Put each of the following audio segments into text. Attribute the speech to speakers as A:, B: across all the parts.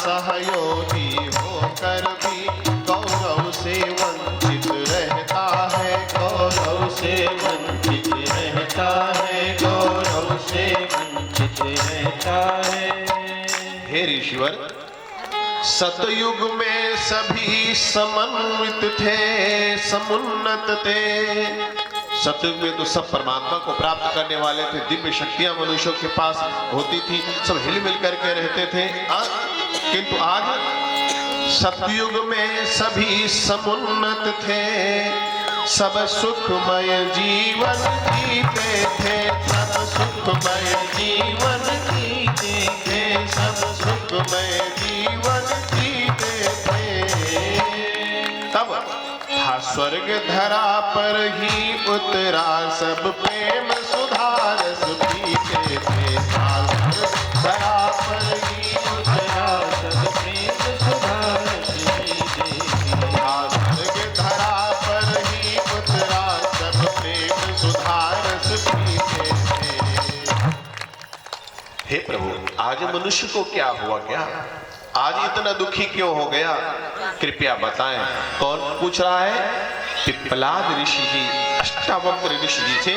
A: सहयोगी होकर भी गौरव से वंचित रहता है,
B: गौरव से वंचित रहता है, गौरव से वंचित रहता है।
A: हे ऋषिवर, सतयुग में सभी समन्वित थे, समुन्नत थे। सतयुग में तो सब परमात्मा को प्राप्त करने वाले थे, दिव्य शक्तियां मनुष्यों के पास होती थी, सब हिल मिल करके रहते थे। किंतु आज सतयुग में सभी समुन्नत थे, सब सुखमय जीवन जीते थे, सब सुखमय जीवन जीते थे, सब सुखमय जीवन जीते थे। तब था स्वर्ग धरा पर ही उतरा, सब प्रेम सुधारस पीते थे। धरा पर ही उतरा,
B: सब प्रेम सुधारस पीते थे।
A: स्वर्ग धरा पर ही उतरा, सब प्रेम सुधारस पीते थे। हे प्रभु, आज मनुष्य को क्या हुआ? क्या आज इतना दुखी क्यों हो गया? कृपया बताएं। कौन पूछ रहा है? पिप्पलाद ऋषि जी, अष्टावक्र ऋषि जी से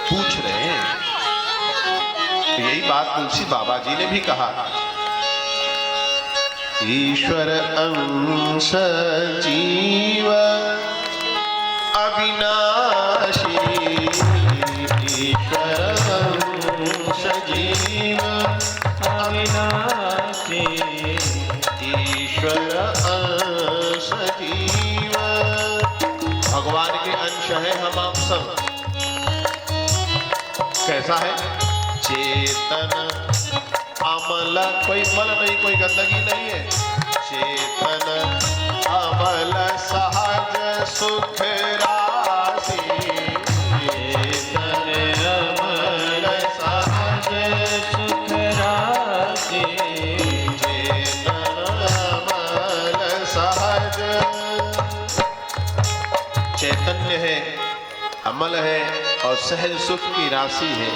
A: पूछ रहे हैं। तो यही बात तुलसी बाबा जी ने भी कहा, ईश्वर अंश जीव अविनाशी, ईश्वर अंश जीव
B: अविनाशी,
A: ईश्वर अंश जीव। भगवान के अंश है हम आप सब। कैसा है? चेतन अमल, कोई मल नहीं, कोई गंदगी नहीं है। चेतन अमल सहज सुख राशि,
B: चेतन अमल सहज सुख राशि,
A: चेतन अमल सहज। चैतन्य है, अमल है और सहज सुख की राशि है।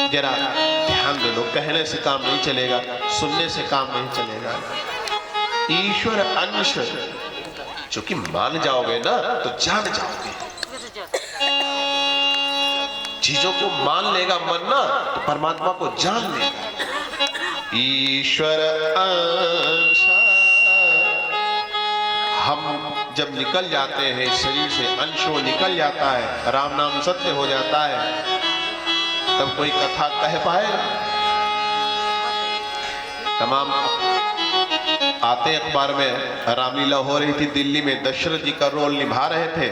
A: जरा ध्यान दे लो, कहने से काम नहीं चलेगा, सुनने से काम नहीं चलेगा। ईश्वर अंश, चूंकि मान जाओगे ना तो जान जाओगे। चीजों को मान लेगा मन ना तो परमात्मा को जान लेगा। ईश्वर अंश, हम जब निकल जाते हैं शरीर से, अंश वो निकल जाता है, राम नाम सत्य हो जाता है, तब कोई कथा कह पाएगा? तमाम आते अखबार में रामलीला हो रही थी दिल्ली में, दशरथ जी का रोल निभा रहे थे।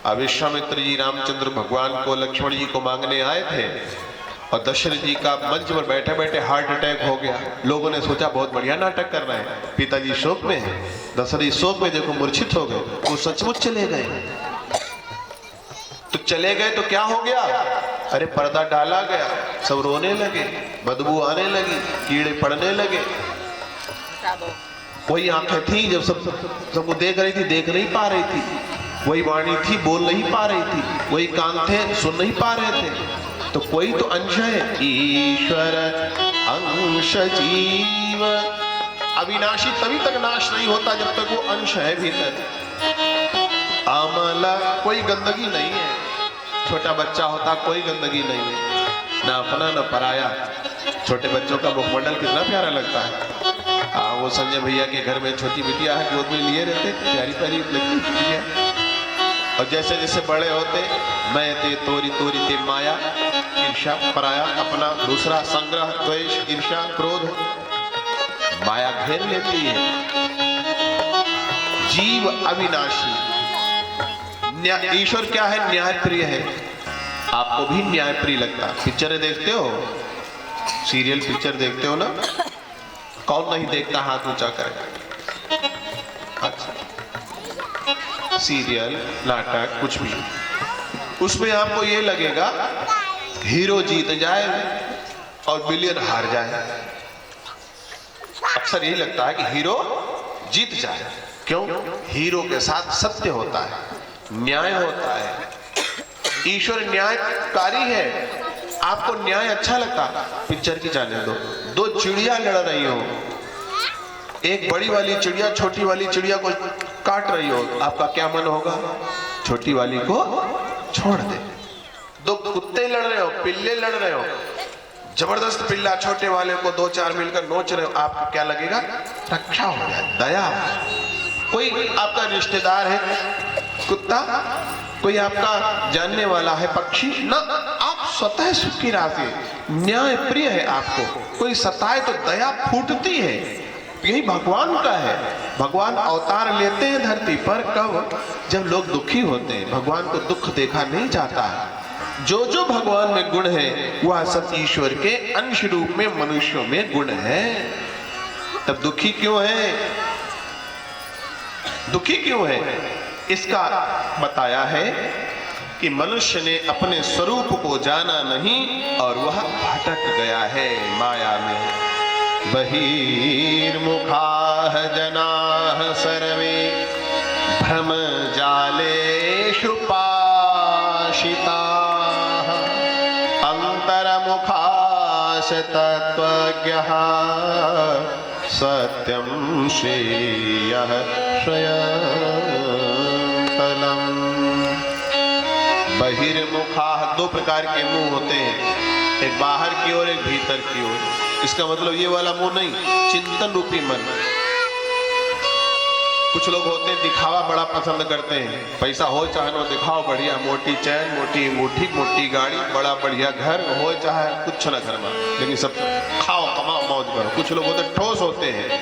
A: अब विश्वामित्र जी रामचंद्र भगवान को, लक्ष्मण जी को मांगने आए थे और दशरथ जी का मंच पर बैठे बैठे हार्ट अटैक हो गया। लोगों ने सोचा बहुत बढ़िया नाटक कर रहे हैं, पिताजी शोक में है। दशरथ जी शोक में देखो मूर्छित हो गए, वो सचमुच चले गए। तो चले गए तो क्या हो गया? अरे पर्दा डाला गया, सब रोने लगे, बदबू आने लगी, कीड़े पड़ने लगे। वही आंखें थी जब सबको देख रही थी, देख नहीं पा रही थी। वही वाणी थी, बोल नहीं पा रही थी। वही कान थे, सुन नहीं पा रहे थे। तो कोई तो अंश है। ईश्वर अंश जीव अविनाशी तभी तक नाश नहीं होता जब तक वो अंश है भीतर। अमल, कोई गंदगी नहीं है। छोटा बच्चा होता, कोई गंदगी नहीं है, ना अपना ना पराया। छोटे बच्चों का मुखमंडल कितना प्यारा लगता है। वो संजय भैया के घर में छोटी बिटिया है, गोद में लिए रहते, प्यारी प्यारी लगती बिटिया। और जैसे जैसे बड़े होते, मैं ते तोरी तोरी ते माया, ईर्ष्या पराया, अपना दूसरा संग्रह, द्वेष, ईर्ष्या, क्रोध, माया घेर लेती है। जीव अविनाशी। ईश्वर क्या है? न्याय प्रिय है। आपको भी न्याय प्रिय लगता है? पिक्चरें देखते हो, सीरियल पिक्चर देखते हो ना? कौन नहीं देखता? हाथ ऊंचा करेगा। अच्छा, सीरियल, नाटक, कुछ भी, उसमें आपको ये लगेगा हीरो जीत जाए और विलेन हार जाए। अक्सर यही लगता है कि हीरो जीत जाए। क्यों? हीरो के साथ सत्य होता है, न्याय होता है। ईश्वर न्यायकारी है। आपको न्याय अच्छा लगता? पिक्चर की जाने दो, दो चिड़िया लड़ रही हो, एक बड़ी वाली चिड़िया छोटी वाली चिड़िया को काट रही हो, आपका क्या मन होगा? छोटी वाली को छोड़ दे। दो कुत्ते लड़ रहे हो, पिल्ले लड़ रहे हो, जबरदस्त पिल्ला छोटे वाले को दो चार मिलकर नोच रहे हो, आपको क्या लगेगा? रक्षा हो जाए, दया। कोई आपका रिश्तेदार है कुत्ता, कोई आपका जानने वाला है पक्षी ना, आप स्वतः सुखी राशि, न्याय प्रिय है आपको। कोई सताए तो दया फूटती है। यही भगवान का है। भगवान अवतार लेते हैं धरती पर कब? जब लोग दुखी होते हैं। भगवान को दुख देखा नहीं जाता है। जो जो भगवान में गुण है वह सब ईश्वर के अंश रूप में मनुष्यों में गुण है। तब दुखी क्यों है? दुखी क्यों है? इसका बताया है कि मनुष्य ने अपने स्वरूप को जाना नहीं और वह भटक गया है माया में। बहिर्मुखाः जनाः सर्वे भ्रम जालेषु पाशिताः अंतर्मुखाश्च तत्त्वज्ञः सत्यं श्रेयः श्रयंतलम्। बहिर्मुखा, दो प्रकार के मुंह होते हैं, एक बाहर की ओर, एक भीतर की ओर। इसका मतलब ये वाला मुंह नहीं, चिंतन रूपी मन। कुछ लोग होते हैं दिखावा बड़ा पसंद करते हैं, पैसा हो चाहे ना दिखाओ, बढ़िया मोटी चैन, मोटी अंगूठी, मोटी गाड़ी, बड़ा बढ़िया घर हो चाहे कुछ ना घर में, लेकिन सब खाओ कमाओ मौज करो। कुछ लोग होते ठोस होते हैं,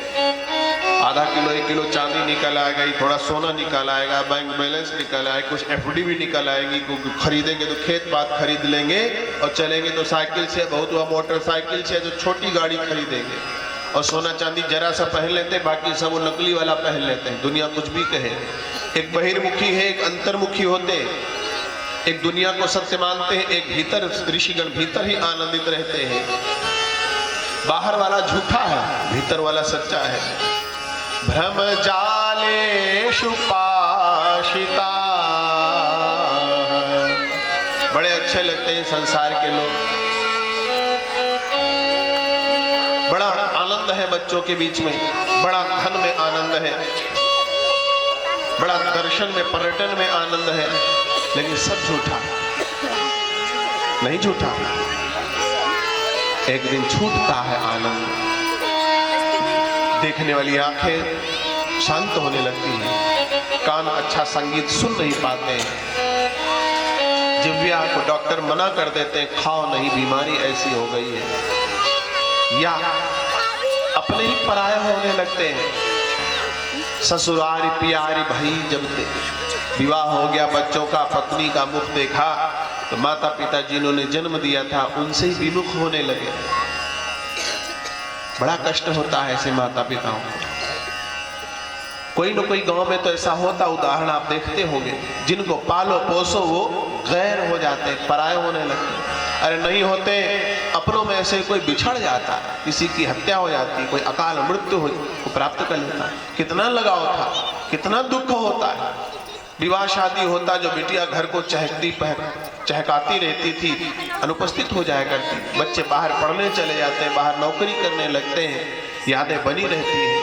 A: आधा किलो 1 किलो चांदी निकल आएगा, थोड़ा सोना निकल आएगा, बैंक बैलेंस निकल आएगा, कुछ एफडी भी निकल आएगी, खरीदेंगे तो खेत बात खरीद लेंगे, और चलेंगे तो साइकिल से, बहुत हुआ मोटरसाइकिल से, जो छोटी गाड़ी खरीदेंगे, और सोना चांदी जरा सा पहन लेते हैं, बाकी सब वो नकली वाला पहन लेते हैं, दुनिया कुछ भी कहे। एक बहिर्मुखी है, एक अंतर्मुखी होते हैं। एक दुनिया को सत्य मानते हैं, एक भीतर, ऋषिगण भीतर ही आनंदित रहते हैं। बाहर वाला झूठा है, भीतर वाला सच्चा है। भ्रम जालेषु पाशिता, बड़े अच्छे लगते हैं संसार के लोग, बड़ा आनंद है बच्चों के बीच में, बड़ा धन में आनंद है, बड़ा दर्शन में, पर्यटन में आनंद है, लेकिन सब झूठा नहीं। झूठा एक दिन छूटता है आनंद। देखने वाली आंखें शांत होने लगती हैं, कान अच्छा संगीत सुन नहीं पाते हैं, जिह्वा को डॉक्टर मना कर देते हैं, खाओ नहीं, बीमारी ऐसी हो गई है, या अपने ही पराये होने लगते हैं। ससुरारी प्यारी भाई, जब विवाह हो गया बच्चों का, पत्नी का मुख देखा तो माता पिता जिन्होंने जन्म दिया था उनसे ही विमुख होने लगे। बड़ा कष्ट होता है ऐसे माता पिताओं को। कोई न कोई गांव में तो ऐसा होता, उदाहरण आप देखते होंगे, जिनको पालो पोसो वो गैर हो जाते, पराये होने लगते। अरे नहीं होते, अपनों में से कोई बिछड़ जाता, किसी की हत्या हो जाती, कोई अकाल मृत्यु को प्राप्त कर लेता, कितना लगाव था, कितना दुख होता है। विवाह शादी होता, जो बिटिया घर को चहकाती रहती थी अनुपस्थित हो जाया करती, बच्चे बाहर पढ़ने चले जाते हैं, बाहर नौकरी करने लगते हैं, यादें बनी रहती हैं,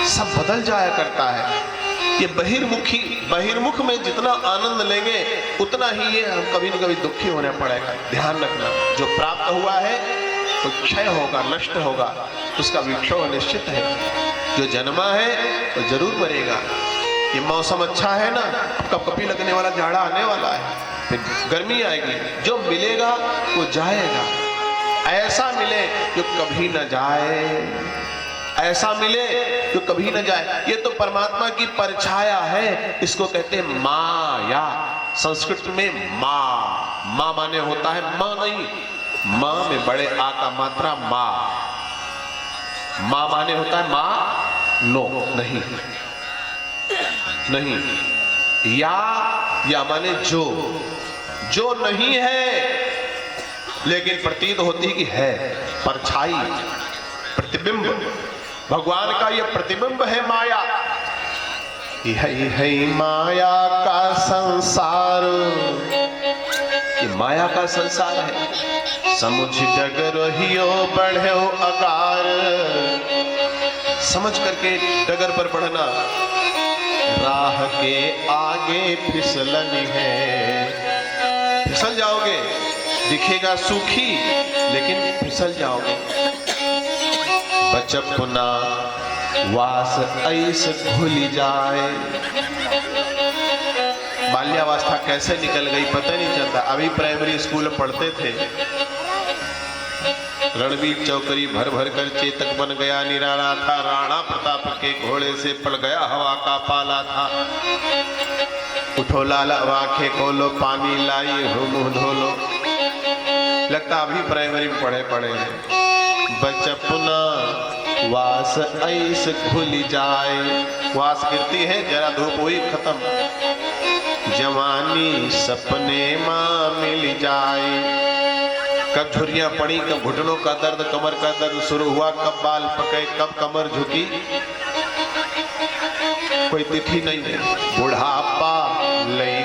A: सब बदल जाया करता है। ये बहिर्मुख में जितना आनंद लेंगे उतना ही ये हम कभी न कभी दुखी होने पड़ेगा। ध्यान रखना, जो प्राप्त हुआ है तो क्षय होगा, नष्ट होगा, उसका विक्षोभ निश्चित है। जो जन्मा है वो तो जरूर मरेगा। ये मौसम अच्छा है ना, कपकपी लगने वाला जाड़ा आने वाला है, फिर गर्मी आएगी, जो मिलेगा वो जाएगा। ऐसा मिले जो कभी न जाए, ऐसा मिले जो कभी न जाए। ये तो परमात्मा की परछाया है, इसको कहते हैं माया। संस्कृत में माँ माने होता है माँ नहीं, माँ में बड़े आ का मात्रा माँ माने होता है माँ, नो नहीं, या माने जो नहीं है लेकिन प्रतीत होती कि है, परछाई, प्रतिबिंब। भगवान का ये प्रतिबिंब है माया। यही है माया का संसार, ये माया का संसार है। समुझ जग रहियो बढ़ो अकार, समझ करके डगर पर बढ़ना। राह के आगे फिसलन है, फिसल जाओगे, दिखेगा सूखी लेकिन फिसल जाओगे। बचपना वास ऐस भूल जाए, बाल्यावस्था कैसे निकल गई पता नहीं चलता। अभी प्राइमरी स्कूल में पढ़ते थे, रणवीर चौकरी भर भर कर चेतक बन गया निराला था, राणा प्रताप के घोड़े से पड़ गया हवा का पाला था। उठो लाल आंखें खोलो, पानी लाई हो मुंह धोलो। लगता अभी प्राइमरी में पढ़े हैं। बचपना वास ऐस खुल जाए, वास गिरती है जरा धूप हुई खत्म, जवानी सपने मां मिल जाए। कब झुर्रियां पड़ी, कब घुटनों का दर्द, कमर का दर्द शुरू हुआ, कब बाल पके, कब कमर झुकी, कोई तिथि नहीं है। बुढ़ापा लई